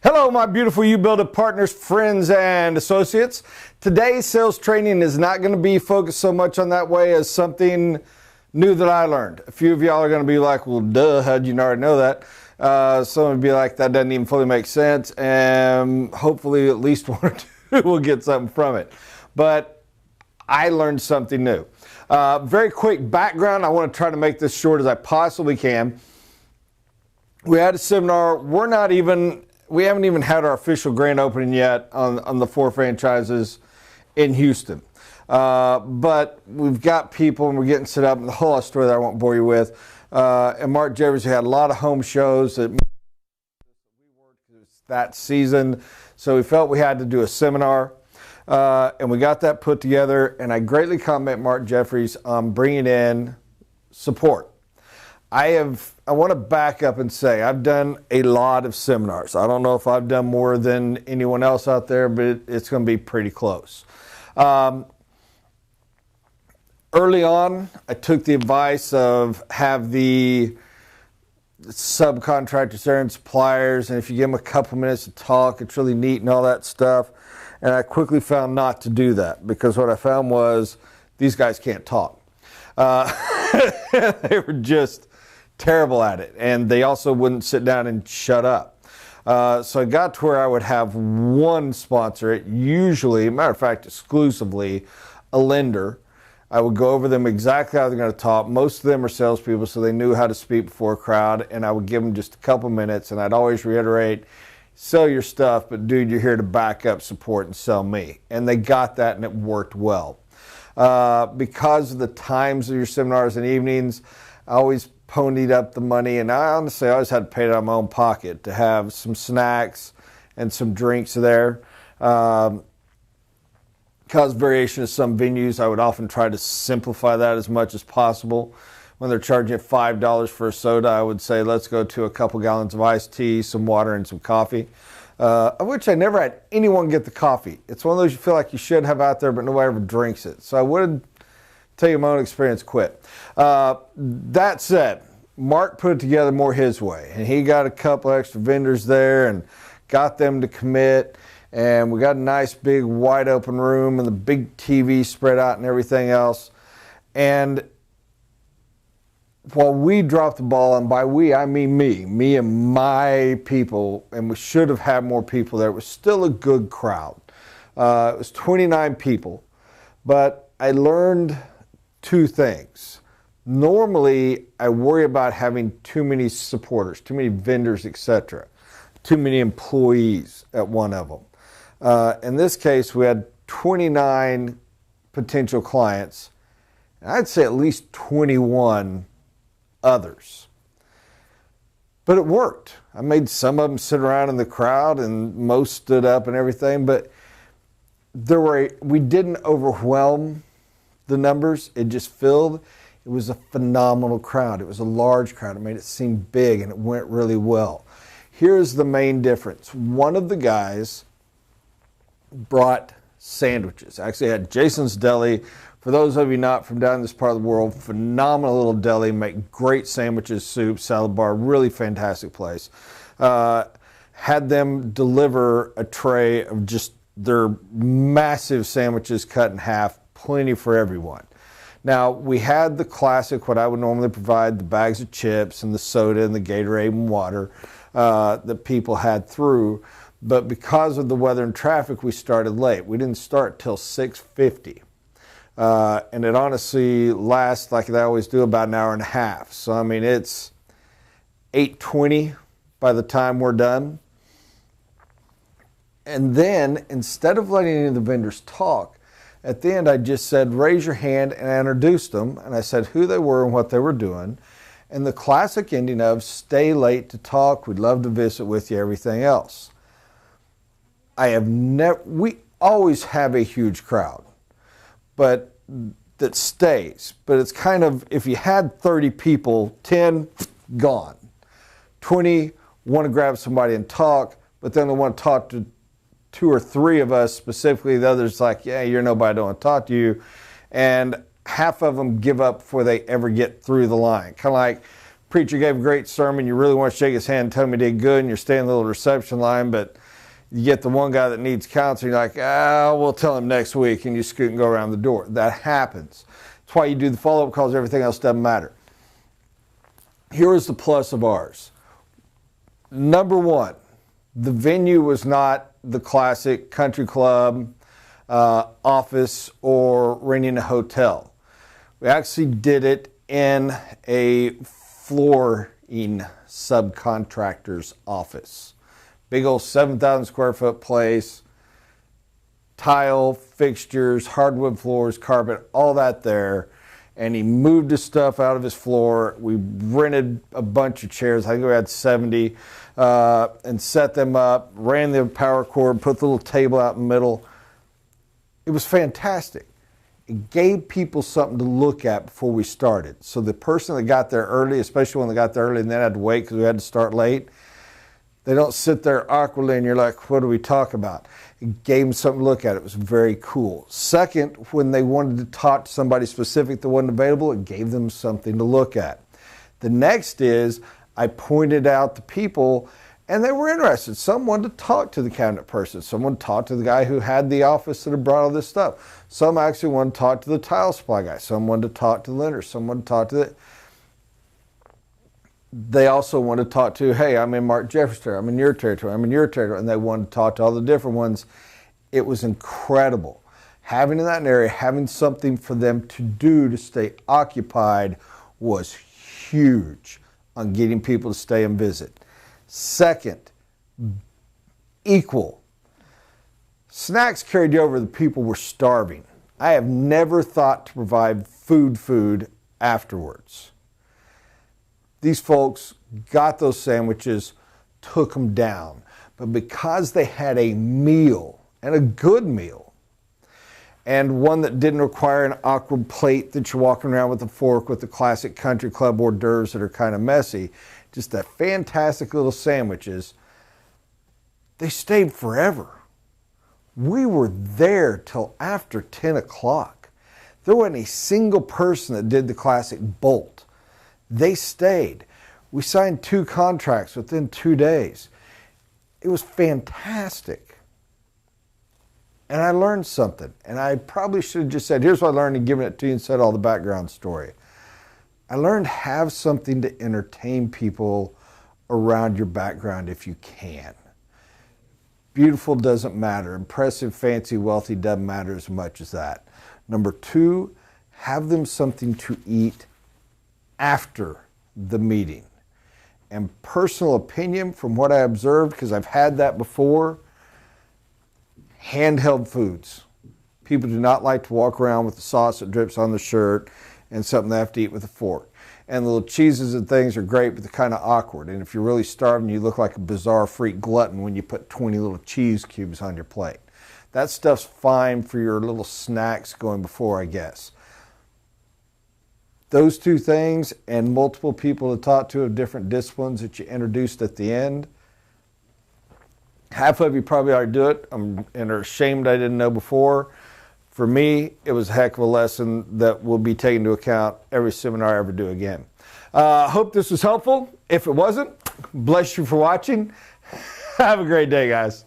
Hello, my beautiful U-Build-It partners, friends, and associates. Today's sales training is not going to be focused so much on that way as something new that I learned. A few of y'all are going to be like, well, duh, how'd you already know that? Some would be like, that doesn't even fully make sense, and hopefully at least one or two will get something from it. But I learned something new. Very quick background. I want to try to make this short as I possibly can. We had a seminar. We haven't even had our official grand opening yet on the 4 franchises in Houston. But we've got people and we're getting set up, and the whole story that I won't bore you with. And Mark Jeffers had a lot of home shows that that season, so we felt we had to do a seminar. And we got that put together, and I greatly compliment Mark Jeffries on bringing in support. I want to back up and say I've done a lot of seminars. I don't know if I've done more than anyone else out there, but it's going to be pretty close. Early on, I took the advice of have the subcontractors there and suppliers, and if you give them a couple minutes to talk, it's really neat and all that stuff. And I quickly found not to do that, because what I found was these guys can't talk. They were just terrible at it, and they also wouldn't sit down and shut up. So I got to where I would have one sponsor, usually, matter of fact, exclusively, a lender. I would go over them exactly how they're going to talk. Most of them are salespeople, so they knew how to speak before a crowd, and I would give them just a couple minutes, and I'd always reiterate, sell your stuff, but dude, you're here to back up, support, and sell me. And they got that, and it worked well. Because of the times of your seminars and evenings, I always ponied up the money, and I honestly always had to pay it out of my own pocket to have some snacks and some drinks there. Because variation of some venues, I would often try to simplify that as much as possible. When they're charging $5 for a soda, I would say, let's go to a couple gallons of iced tea, some water, and some coffee. Of which I never had anyone get the coffee. It's one of those you feel like you should have out there, but nobody ever drinks it. So I would tell you my own experience, quit. That said, Mark put it together more his way, and he got a couple extra vendors there and got them to commit, and we got a nice big wide open room and the big TV spread out and everything else. And while we dropped the ball, and by we I mean me and my people, and we should have had more people there, it was still a good crowd. It was 29 people, but I learned 2 things. Normally, I worry about having too many supporters, too many vendors, etc., too many employees at one of them. In this case, we had 29 potential clients, and I'd say at least 21 others. But it worked. I made some of them sit around in the crowd, and most stood up and everything, but we didn't overwhelm the numbers. It just filled. It was a phenomenal crowd. It was a large crowd. It made it seem big, and it went really well. Here's the main difference. One of the guys brought sandwiches. Actually, I had Jason's Deli. For those of you not from down this part of the world, phenomenal little deli, make great sandwiches, soup, salad bar, really fantastic place. Had them deliver a tray of just their massive sandwiches cut in half, plenty for everyone. Now, we had the classic, what I would normally provide, the bags of chips and the soda and the Gatorade and water that people had through. But because of the weather and traffic, we started late. We didn't start till 6:50. And it honestly lasts, like they always do, about an hour and a half. So, I mean, it's 8:20 by the time we're done. And then, instead of letting any of the vendors talk, at the end I just said, raise your hand, and I introduced them, and I said who they were and what they were doing. And the classic ending of, stay late to talk, we'd love to visit with you, everything else. We always have a huge crowd, but that stays. But it's kind of, if you had 30 people, 10 gone. 20 want to grab somebody and talk, but then they want to talk to 2 or 3 of us specifically. The others like, yeah, you're nobody, I don't want to talk to you. And half of them give up before they ever get through the line. Kind of like Preacher gave a great sermon. You really want to shake his hand and tell him he did good, and you're staying in the little reception line, but you get the one guy that needs counseling, you're like, we'll tell him next week, and you scoot and go around the door. That happens. That's why you do the follow-up calls. Everything else doesn't matter. Here is the plus of ours. Number one, the venue was not the classic country club, office, or renting a hotel. We actually did it in a flooring subcontractor's office. Big old 7,000 square foot place, tile, fixtures, hardwood floors, carpet, all that there. And he moved his stuff out of his floor. We rented a bunch of chairs. I think we had 70, and set them up, ran the power cord, put the little table out in the middle. It was fantastic. It gave people something to look at before we started. So the person that got there early, especially when they got there early and then had to wait because we had to start late, they don't sit there awkwardly and you're like, what do we talk about? It gave them something to look at. It was very cool. Second, when they wanted to talk to somebody specific that wasn't available, it gave them something to look at. The next is I pointed out the people and they were interested. Some wanted to talk to the cabinet person. Someone talked to the guy who had the office that had brought all this stuff. Some actually wanted to talk to the tile supply guy. Some wanted to talk to the lender. Some wanted to talk to the... They also wanted to talk to, hey, I'm in Mark Jeffers' territory, I'm in your territory, I'm in your territory. And they wanted to talk to all the different ones. It was incredible. Having in that area, having something for them to do to stay occupied was huge on getting people to stay and visit. Second, equal. Snacks carried over, the people were starving. I have never thought to provide food afterwards. These folks got those sandwiches, took them down. But because they had a meal, and a good meal, and one that didn't require an awkward plate that you're walking around with a fork with the classic country club hors d'oeuvres that are kind of messy, just that fantastic little sandwiches, they stayed forever. We were there till after 10 o'clock. There wasn't a single person that did the classic bolt. They stayed. We signed 2 contracts within 2 days. It was fantastic. And I learned something. And I probably should have just said, here's what I learned, and given it to you and said all the background story. I learned have something to entertain people around your background if you can. Beautiful doesn't matter. Impressive, fancy, wealthy doesn't matter as much as that. Number 2, have them something to eat after the meeting. And personal opinion from what I observed, because I've had that before, handheld foods. People do not like to walk around with the sauce that drips on the shirt and something they have to eat with a fork. And the little cheeses and things are great, but they're kind of awkward. And if you're really starving, you look like a bizarre freak glutton when you put 20 little cheese cubes on your plate. That stuff's fine for your little snacks going before, I guess. Those 2 things and multiple people to talk to of different disciplines that you introduced at the end, half of you probably already do it and are ashamed I didn't know before. For me, it was a heck of a lesson that will be taken into account every seminar I ever do again. I hope this was helpful. If it wasn't, bless you for watching. Have a great day, guys.